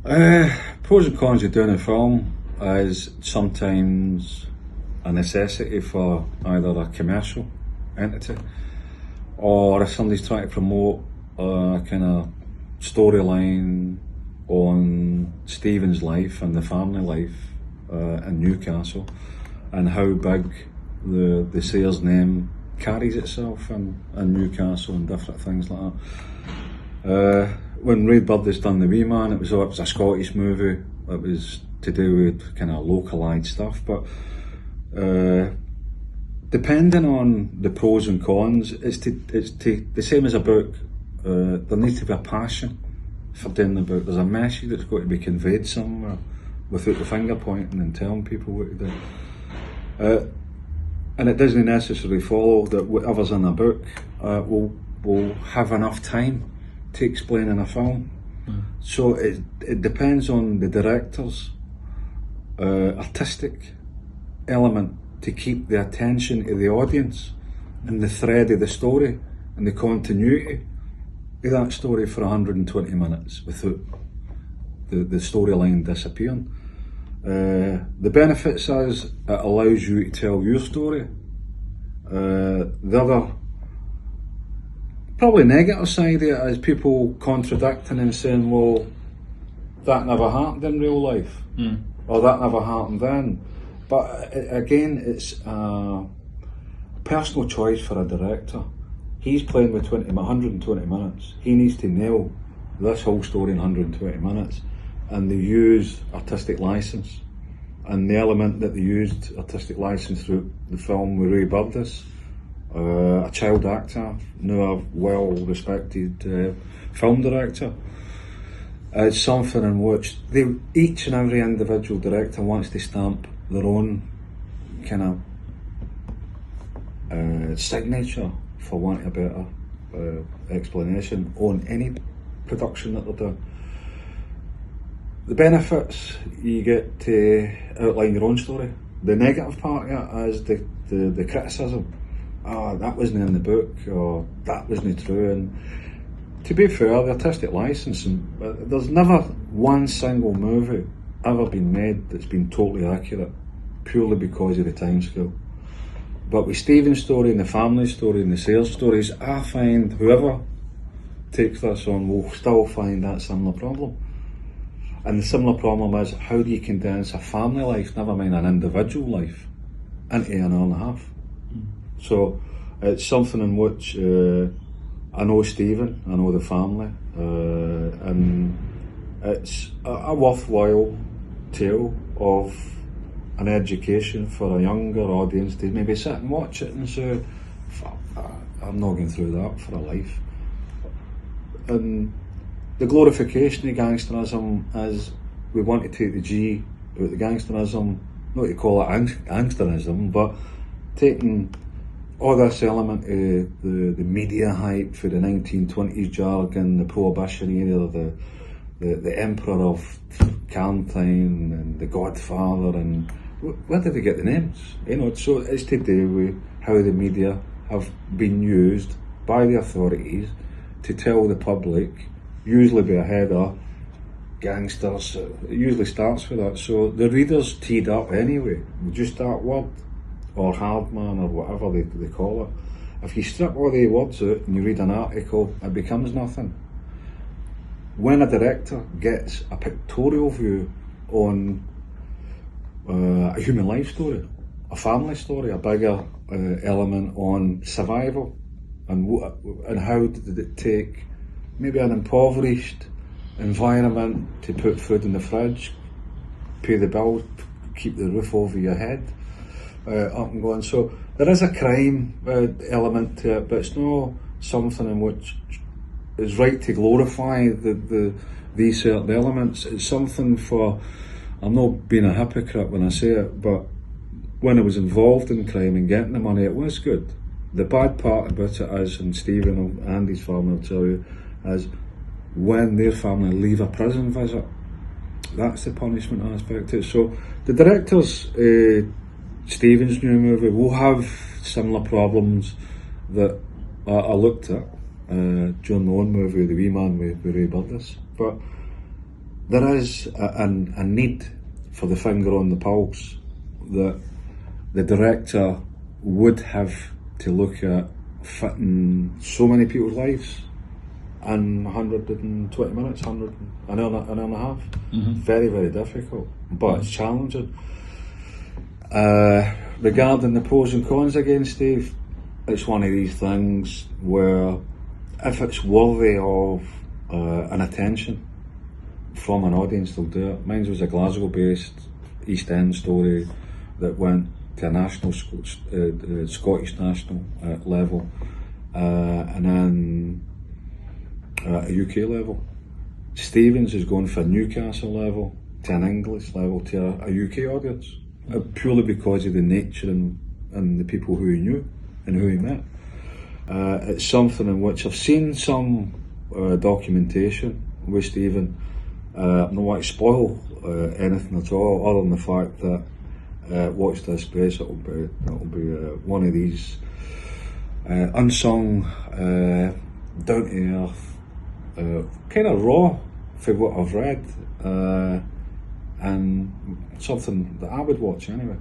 Pros and cons of doing a film is sometimes a necessity for either a commercial entity or if somebody's trying to promote a kind of storyline on Stephen's life and the family life in Newcastle and how big the Sayers name carries itself in Newcastle and different things like that. When Ray Bird done The Wee Man, it was a Scottish movie. It was to do with kind of localised stuff, but depending on the pros and cons, it's the same as a book. There needs to be a passion for doing the book. There's a message that's got to be conveyed somewhere without the finger pointing and telling people what to do. And it doesn't necessarily follow that whatever's in a book will have enough time to explain in a film. So it depends on the director's artistic element to keep the attention of the audience and the thread of the story and the continuity of that story for 120 minutes without the storyline disappearing. The benefits is it allows you to tell your story. The other probably negative side of it is people contradicting and saying, well, that never happened in real life, or that never happened then. But again, it's a personal choice for a director. He's playing with 120 minutes. He needs to nail this whole story in 120 minutes, and they use artistic license. And the element that they used artistic license through the film with Ray Bird, a child actor, now a well-respected film director. It's something in which each and every individual director wants to stamp their own kind of signature, for want of a better explanation, on any production that they're doing. The benefits, you get to outline your own story. The negative part of it is the criticism. That wasn't in the book, or that wasn't true. And to be fair, the artistic license, there's never one single movie ever been made that's been totally accurate, purely because of the timescale. But with Stephen's story and the family story and the Sayers stories, I find whoever takes this on will still find that similar problem. And the similar problem is, how do you condense a family life, never mind an individual life, into an hour and a half? So it's something in which I know Stephen, I know the family, and it's a worthwhile tale of an education for a younger audience to maybe sit and watch it and say, I'm not going through that for a life. And the glorification of gangsterism is, we want to take the G out of the gangsterism, not to call it gangsterism, but taking all this element of the media hype for the 1920s jargon, the prohibition era, the emperor of Carntyne and the Godfather, and where did they get the names? So it's to do with how the media have been used by the authorities to tell the public, usually by a header, gangsters. It usually starts with that. So the reader's teed up anyway, just that word, or hardman, or whatever they call it. If you strip all the words out and you read an article, it becomes nothing. When a director gets a pictorial view on a human life story, a family story, a bigger element on survival, and how did it take maybe an impoverished environment to put food in the fridge, pay the bill, keep the roof over your head, up and going. So there is a crime element to it, but it's not something in which it's right to glorify these certain elements. It's something for, I'm not being a hypocrite when I say it, but when I was involved in crime and getting the money, it was good. The bad part about it is, and Stephen and his family will tell you, is when their family leave a prison visit, that's the punishment aspect to it. So the director's Stephen's new movie will have similar problems that I looked at during my own movie, The Wee Man with Ray Bird. But there is a need for the finger on the pulse, that the director would have to look at fitting so many people's lives in 120 minutes, an hour and a half. Very, very difficult, but it's challenging. Regarding the pros and cons again, Steve, it's one of these things where if it's worthy of an attention from an audience, they'll do it. Mine was a Glasgow-based East End story that went to a national, Scottish national level, and then a UK level. Stephen's is going for Newcastle level, to an English level, to a UK audience, purely because of the nature and the people who he knew and who he met. It's something in which I've seen some documentation with Stephen. I don't want to spoil anything at all, other than the fact that watch this space. It'll be one of these unsung, down to earth, kind of raw for what I've read, and something that I would watch anyway.